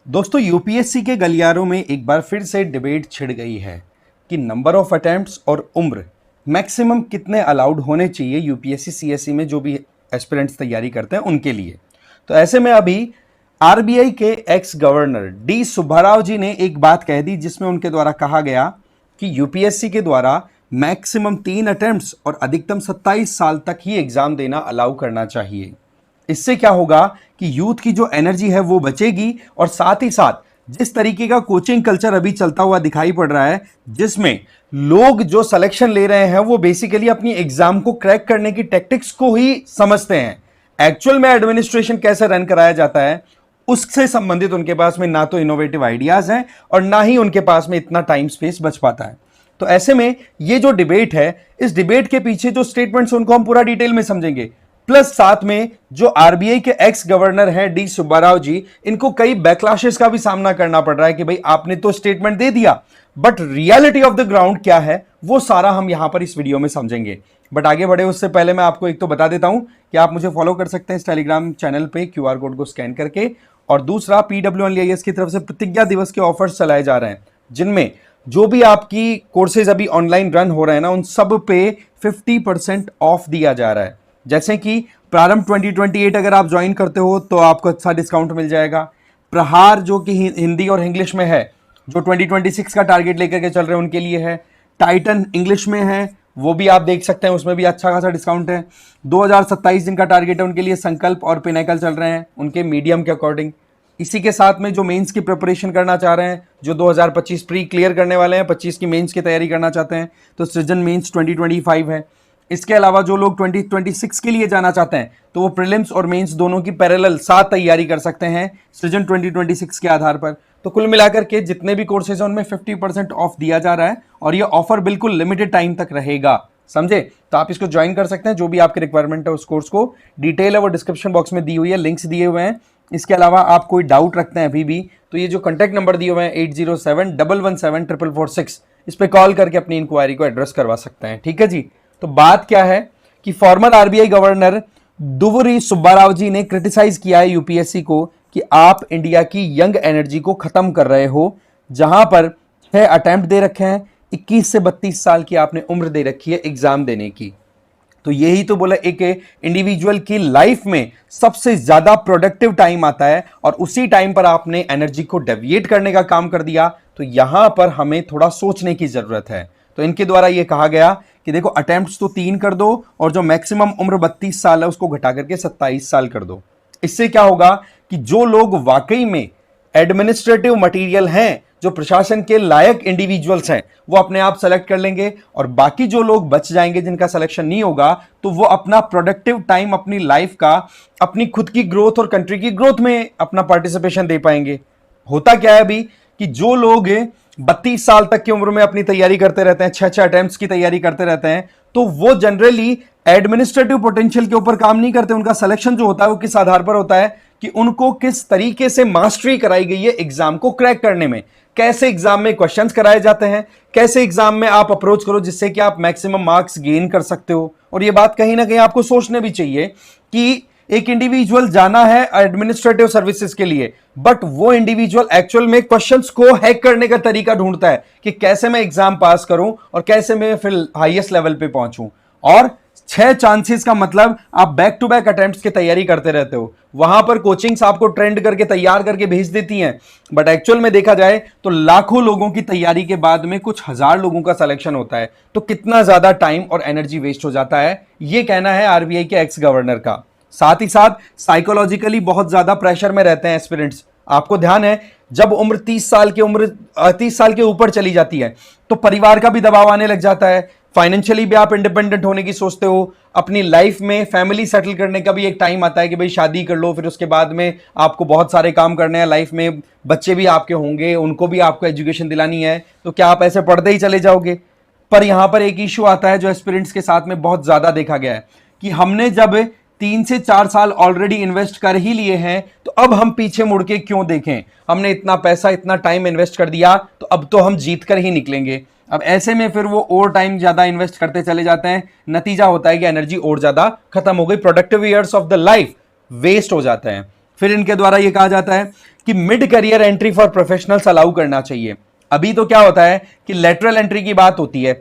दोस्तों यूपीएससी के गलियारों में एक बार फिर से डिबेट छिड़ गई है कि नंबर ऑफ अटेम्प्ट्स और उम्र मैक्सिमम कितने अलाउड होने चाहिए यूपीएससी सीएसई में जो भी एस्पिरेंट्स तैयारी करते हैं उनके लिए। तो ऐसे में अभी आरबीआई के एक्स गवर्नर डी सुब्बाराव जी ने एक बात कह दी जिसमें उनके द्वारा कहा गया कि यूपीएससी के द्वारा मैक्सिमम 3 अटेम्प्ट्स और अधिकतम 27 साल तक ही एग्जाम देना अलाउ करना चाहिए। इससे क्या होगा कि यूथ की जो एनर्जी है वो बचेगी और साथ ही साथ जिस तरीके का कोचिंग कल्चर अभी चलता हुआ दिखाई पड़ रहा है जिसमें लोग जो सिलेक्शन ले रहे हैं वो बेसिकली अपनी एग्जाम को क्रैक करने की टेक्टिक्स को ही समझते हैं। एक्चुअल में एडमिनिस्ट्रेशन कैसे रन कराया जाता है उससे संबंधित उनके पास में ना तो इनोवेटिव आइडियाज हैं और ना ही उनके पास में इतना टाइम स्पेस बच पाता है। तो ऐसे में ये जो डिबेट है इस डिबेट के पीछे जो स्टेटमेंट्स उनको हम पूरा डिटेल में समझेंगे, प्लस साथ में जो आरबीआई के एक्स गवर्नर हैं डी सुब्बाराव जी, इनको कई बैकलैशेस का भी सामना करना पड़ रहा है कि भाई आपने तो स्टेटमेंट दे दिया but reality of the ground क्या है वो सारा हम यहां पर इस वीडियो में समझेंगे। बट आगे बढ़े उससे पहले मैं आपको एक तो बता देता हूं कि आप मुझे फॉलो कर सकते हैं इस टेलीग्राम चैनल पे क्यूआर कोड को स्कैन करके, और दूसरा पीडब्ल्यूएनलीआईएस की तरफ से प्रतिज्ञा दिवस के ऑफर्स चलाए जा रहे हैं जिनमें जो भी आपकी कोर्सेज अभी ऑनलाइन रन हो रहे हैं ना उन सब पे 50% ऑफ दिया जा रहा है। जैसे कि प्रारंभ 2028 अगर आप ज्वाइन करते हो तो आपको अच्छा डिस्काउंट मिल जाएगा। प्रहार जो कि हिंदी और इंग्लिश में है जो 2026 का टारगेट लेकर के चल रहे हैं उनके लिए है। टाइटन इंग्लिश में है वो भी आप देख सकते हैं, उसमें भी अच्छा खासा डिस्काउंट है। 2027 जिनका टारगेट है उनके लिए संकल्प और पिनेकल चल रहे हैं उनके मीडियम के अकॉर्डिंग। इसी के साथ में जो मेंस की प्रिपरेशन करना चाह रहे हैं, जो 2025 प्री क्लियर करने वाले हैं, 25 की मेंस की तैयारी करना चाहते हैं तो सृजन मेंस 2025 है। इसके अलावा जो लोग 2026 के लिए जाना चाहते हैं तो वो प्रीलिम्स और मेंस दोनों की पैरेलल साथ तैयारी कर सकते हैं सृजन 2026 के आधार पर। तो कुल मिलाकर के जितने भी कोर्सेज हैं उनमें 50% ऑफ दिया जा रहा है और ये ऑफर बिल्कुल लिमिटेड टाइम तक रहेगा, समझे। तो आप इसको ज्वाइन कर सकते हैं, जो भी आपकी रिक्वायरमेंट है उस कोर्स को डिटेल है वो डिस्क्रिप्शन बॉक्स में दी हुई है, लिंक्स दिए हुए हैं। इसके अलावा आप कोई डाउट रखते हैं अभी भी तो ये जो कॉन्टैक्ट नंबर दिए हुए हैं 8071174446 इस पे कॉल करके अपनी इंक्वायरी को एड्रेस करवा सकते हैं, ठीक है जी। तो बात क्या है कि फॉर्मर आरबीआई गवर्नर दुवरी सुब्बाराव जी ने क्रिटिसाइज किया है यूपीएससी को कि आप इंडिया की यंग एनर्जी को खत्म कर रहे हो, जहां पर 6 अटेम्प्ट दे रखे हैं, 21 से 32 साल की आपने उम्र दे रखी है एग्जाम देने की। तो यही तो बोला एक इंडिविजुअल की लाइफ में सबसे ज्यादा प्रोडक्टिव टाइम आता है और उसी टाइम पर आपने एनर्जी को डेविएट करने का काम कर दिया। तो यहां पर हमें थोड़ा सोचने की जरूरत है। तो इनके द्वारा यह कहा गया कि देखो अटेम्प्ट्स तो 3 कर दो और जो मैक्सिमम उम्र 32 साल है उसको घटा करके 27 साल कर दो। इससे क्या होगा कि जो लोग वाकई में एडमिनिस्ट्रेटिव मटेरियल हैं, जो प्रशासन के लायक इंडिविजुअल्स हैं, वो अपने आप सेलेक्ट कर लेंगे और बाकी जो लोग बच जाएंगे जिनका सिलेक्शन नहीं होगा तो वो अपना प्रोडक्टिव टाइम अपनी लाइफ का अपनी खुद की ग्रोथ और कंट्री की ग्रोथ में अपना पार्टिसिपेशन दे पाएंगे। होता क्या है अभी कि जो लोग 32 साल तक की उम्र में अपनी तैयारी करते रहते हैं, 6 अटेम्प्ट्स की तैयारी करते रहते हैं, तो वो जनरली एडमिनिस्ट्रेटिव पोटेंशियल के ऊपर काम नहीं करते। उनका सिलेक्शन जो होता है वो किस आधार पर होता है कि उनको किस तरीके से मास्टरी कराई गई है एग्जाम को क्रैक करने में, कैसे एग्जाम में क्वेश्चंस कराए जाते हैं, कैसे एग्जाम में आप अप्रोच करो जिससे कि आप मैक्सिमम मार्क्स गेन कर सकते हो। और ये बात कहीं ना कहीं आपको सोचने भी चाहिए कि एक इंडिविजुअल जाना है एडमिनिस्ट्रेटिव सर्विसेज के लिए बट वो इंडिविजुअल एक्चुअल में क्वेश्चंस को हैक करने का तरीका ढूंढता है कि कैसे मैं एग्जाम पास करूं और कैसे मैं फिर हाईएस्ट लेवल पे पहुंचूं। और 6 चांसेस का मतलब आप बैक टू बैक अटेम्प्ट्स की तैयारी करते रहते हो। वहां पर कोचिंग्स आपको ट्रेंड करके तैयार करके भेज देती हैं बट एक्चुअल में देखा जाए तो लाखों लोगों की तैयारी के बाद में कुछ हजार लोगों का सिलेक्शन होता है। तो कितना ज्यादा टाइम और एनर्जी वेस्ट हो जाता है, ये कहना है आरबीआई के एक्स गवर्नर का। साथ ही साथ साइकोलॉजिकली बहुत ज्यादा प्रेशर में रहते हैं एस्पिरेंट्स। आपको ध्यान है जब उम्र 30 साल के ऊपर चली जाती है तो परिवार का भी दबाव आने लग जाता है। फाइनेंशियली भी आप इंडिपेंडेंट होने की सोचते हो, अपनी लाइफ में फैमिली सेटल करने का भी एक टाइम आता है कि भाई शादी कर लो, फिर उसके बाद में आपको बहुत सारे काम करने हैं लाइफ में, बच्चे भी आपके होंगे, उनको भी आपको एजुकेशन दिलानी है। तो क्या आप ऐसे पढ़ते ही चले जाओगे? पर यहां पर एक इश्यू आता है जो एस्पिरेंट्स के साथ में बहुत ज्यादा देखा गया है कि हमने जब 3 से 4 साल ऑलरेडी इन्वेस्ट कर ही लिए हैं तो अब हम पीछे मुड़ के क्यों देखें, हमने इतना पैसा इतना टाइम इन्वेस्ट कर दिया तो अब तो हम जीत कर ही निकलेंगे। अब ऐसे में फिर वो और टाइम ज्यादा इन्वेस्ट करते चले जाते हैं, नतीजा होता है कि एनर्जी और ज्यादा खत्म हो गई, productive years of the life waste हो जाते हैं। फिर इनके द्वारा ये कहा जाता है कि mid career entry for professionals allow करना चाहिए। अभी तो क्या होता है कि लेटरल एंट्री की बात होती है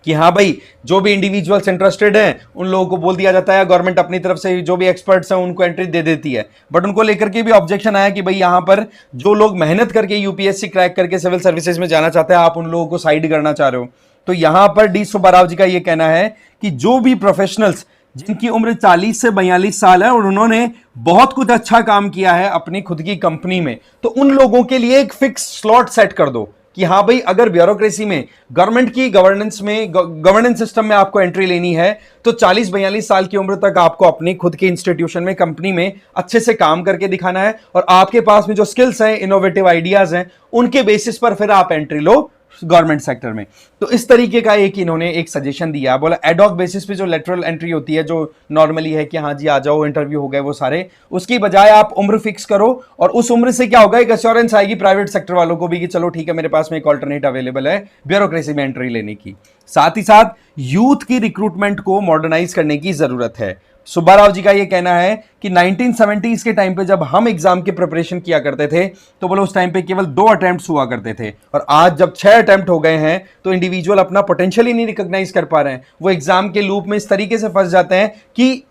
कि हाँ भाई जो भी इंडिविजुअल्स इंटरेस्टेड हैं उन लोगों को बोल दिया जाता है, गवर्नमेंट अपनी तरफ से जो भी एक्सपर्ट्स हैं उनको एंट्री दे देती है। बट उनको लेकर के भी ऑब्जेक्शन आया कि भाई यहां पर जो लोग मेहनत करके यूपीएससी क्रैक करके सिविल सर्विसेज में जाना चाहते हैं, आप उन लोगों को साइड करना चाह रहे हो। तो यहां पर डी सुब्बा राव जी का यह कहना है कि जो भी प्रोफेशनल्स जिनकी उम्र 40 से 42 साल है और उन्होंने बहुत कुछ अच्छा काम किया है अपनी खुद की कंपनी में, तो उन लोगों के लिए एक फिक्स स्लॉट सेट कर दो कि हाँ भाई अगर ब्यूरोक्रेसी में, गवर्नमेंट की गवर्नेंस सिस्टम में आपको एंट्री लेनी है तो 40-42 साल की उम्र तक आपको अपनी खुद के इंस्टीट्यूशन में, कंपनी में अच्छे से काम करके दिखाना है और आपके पास में जो स्किल्स हैं, इनोवेटिव आइडियाज हैं, उनके बेसिस पर फिर आप एंट्री लो गवर्नमेंट सेक्टर में। तो इस तरीके का इन्होंने एक सजेशन दिया, बोला एडॉक बेसिस पे जो लेटरल एंट्री होती है, जो नॉर्मली है कि हाँ जी आ जाओ इंटरव्यू हो गए वो सारे, उसकी बजाय आप उम्र फिक्स करो और उस उम्र से क्या होगा, एक एश्योरेंस आएगी प्राइवेट सेक्टर वालों को भी कि चलो ठीक है मेरे पास में एक ऑल्टरनेट अवेलेबल है ब्यूरोक्रेसी में एंट्री लेने की। साथ ही साथ यूथ की रिक्रूटमेंट को मॉडर्नाइज करने की जरूरत है। सुब्बा राव जी का यह कहना है कि 1970s के टाइम पे जब हम एग्जाम की प्रिपरेशन किया करते थे तो बोलो उस टाइम पे केवल 2 अटेम्प्ट्स हुआ करते थे और आज जब 6 अटेम्प्ट हो गए हैं तो इंडिविजुअल अपना पोटेंशियल ही नहीं रिकॉग्नाइज कर पा रहे हैं। वो एग्जाम के लूप में इस तरीके से फंस जाते हैं कि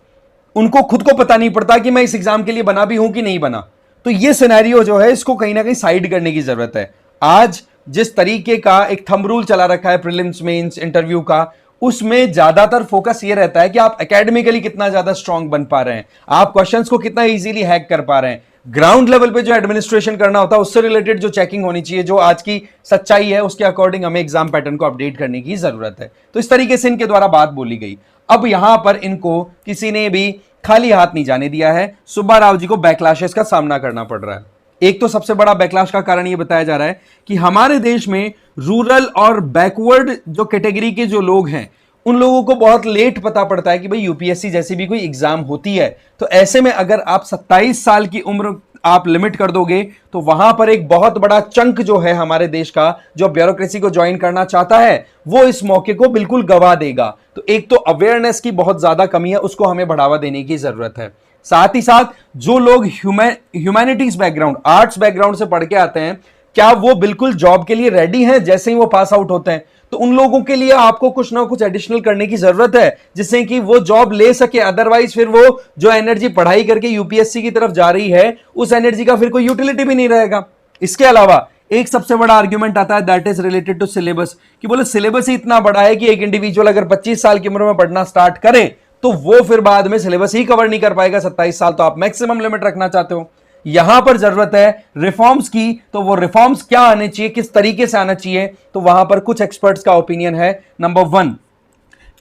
उनको खुद को पता नहीं पड़ता कि मैं इस एग्जाम के लिए बना भी हूं कि नहीं बना। तो ये सिनेरियो जो है इसको कहीं ना कहीं साइड करने की जरूरत है। आज जिस तरीके का एक थंब रूल चला रखा है प्रीलिम्स मेंस इंटरव्यू का, उसमें ज्यादातर फोकस ये रहता है कि आप एकेडमिकली कितना ज्यादा स्ट्रांग बन पा रहे हैं, आप क्वेश्चंस को कितना इजीली हैक कर पा रहे हैं। ग्राउंड लेवल पे जो एडमिनिस्ट्रेशन करना होता है उससे रिलेटेड जो चेकिंग होनी चाहिए, जो आज की सच्चाई है उसके अकॉर्डिंग हमें एग्जाम पैटर्न को अपडेट करने की जरूरत है। तो इस तरीके से इनके द्वारा बात बोली गई। अब यहां पर इनको किसी ने भी खाली हाथ नहीं जाने दिया है, सुब्बा राव जी को बैकलैशेस का सामना करना पड़ रहा है। एक तो सबसे बड़ा बैकलैश का कारण यह बताया जा रहा है कि हमारे देश में रूरल और बैकवर्ड जो कैटेगरी के जो लोग हैं उन लोगों को बहुत लेट पता पड़ता है कि भाई यूपीएससी जैसी भी कोई एग्जाम होती है। तो ऐसे में अगर आप 27 साल की उम्र आप लिमिट कर दोगे तो वहां पर एक बहुत बड़ा चंक जो है हमारे देश का जो ब्यूरोक्रेसी को ज्वाइन करना चाहता है वो इस मौके को बिल्कुल गवा देगा। तो एक तो अवेयरनेस की बहुत ज्यादा कमी है, उसको हमें बढ़ावा देने की जरूरत है। साथ ही साथ जो लोग ह्यूमैनिटीज बैकग्राउंड, आर्ट्स बैकग्राउंड से पढ़ के आते हैं, क्या वो बिल्कुल जॉब के लिए रेडी हैं जैसे ही वो पास आउट होते हैं? तो उन लोगों के लिए आपको कुछ ना कुछ एडिशनल करने की जरूरत है जिससे कि वो जॉब ले सके। अदरवाइज फिर वो जो एनर्जी पढ़ाई करके यूपीएससी की तरफ जा रही है उस एनर्जी का फिर कोई यूटिलिटी भी नहीं रहेगा। इसके अलावा एक सबसे बड़ा आर्ग्यूमेंट आता है that is related to syllabus, कि बोले सिलेबस ही इतना बड़ा है कि एक इंडिविजुअल अगर 25 साल की उम्र में पढ़ना स्टार्ट करे तो वो फिर बाद में सिलेबस ही कवर नहीं कर पाएगा। 27 साल तो आप मैक्सिमम लिमिट रखना चाहते हो। यहां पर जरूरत है रिफॉर्म्स की, तो वो रिफॉर्म्स क्या आने चाहिए, किस तरीके से आना चाहिए, तो वहां पर कुछ एक्सपर्ट्स का ओपिनियन है। नंबर 1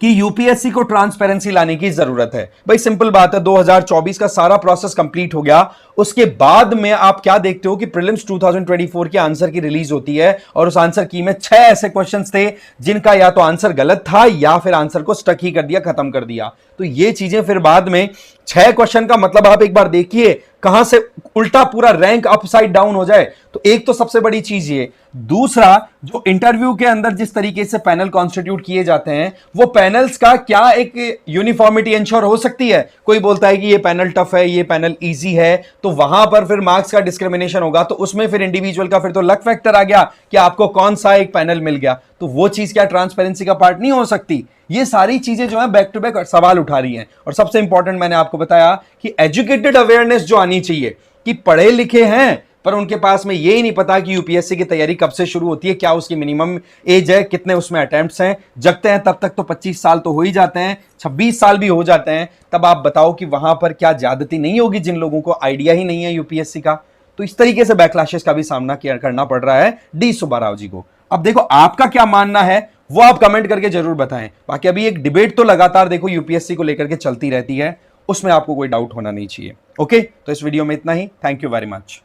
कि यूपीएससी को ट्रांसपेरेंसी लाने की जरूरत है। भाई सिंपल बात है, 2024 का सारा प्रोसेस कंप्लीट हो गया, उसके बाद में आप क्या देखते हो कि प्रीलिम्स 2024 की आंसर की रिलीज होती है और उस आंसर की में 6 ऐसे क्वेश्चंस थे जिनका या तो आंसर गलत था या फिर आंसर को स्टक ही कर दिया, खत्म कर दिया। तो ये चीजें फिर बाद में 6 क्वेश्चन का मतलब आप एक बार देखिए कहां से उल्टा पूरा रैंक अपसाइड डाउन हो जाए। तो एक तो सबसे बड़ी चीज ये। दूसरा, जो इंटरव्यू के अंदर जिस तरीके से पैनल कॉन्स्टिट्यूट किए जाते हैं वो पैनल्स का क्या एक यूनिफॉर्मिटी इंश्योर हो सकती है? कोई बोलता है कि ये पैनल टफ है, ये पैनल इजी है, तो वहां पर फिर मार्क्स का डिस्क्रिमिनेशन होगा। तो उसमें फिर इंडिविजुअल का फिर तो लक फैक्टर आ गया कि आपको कौन सा एक पैनल मिल गया। तो वो चीज क्या ट्रांसपेरेंसी का पार्ट नहीं हो सकती? ये सारी चीजें जो है बैक टू बैक सवाल उठा रही हैं। और सबसे इंपॉर्टेंट मैंने आपको बताया कि एजुकेटेड अवेयरनेस जो आनी चाहिए, कि पढ़े लिखे हैं पर उनके पास में ये ही नहीं पता कि यूपीएससी की तैयारी कब से शुरू होती है, क्या उसकी मिनिमम एज है, कितने उसमें अटेम्प्ट्स हैं। जगते हैं तब तक तो 25 साल तो हो ही जाते हैं, 26 साल भी हो जाते हैं। तब आप बताओ कि वहां पर क्या ज्यादती नहीं होगी जिन लोगों को आइडिया ही नहीं है यूपीएससी का। तो इस तरीके से बैकलैशेस का भी सामना करना पड़ रहा है डी सुब्बा राव जी को। अब देखो आपका क्या मानना है वो आप कमेंट करके जरूर बताएं। बाकी अभी एक डिबेट तो लगातार देखो यूपीएससी को लेकर के चलती रहती है, उसमें आपको कोई डाउट होना नहीं चाहिए। ओके, तो इस वीडियो में इतना ही। Thank you very much.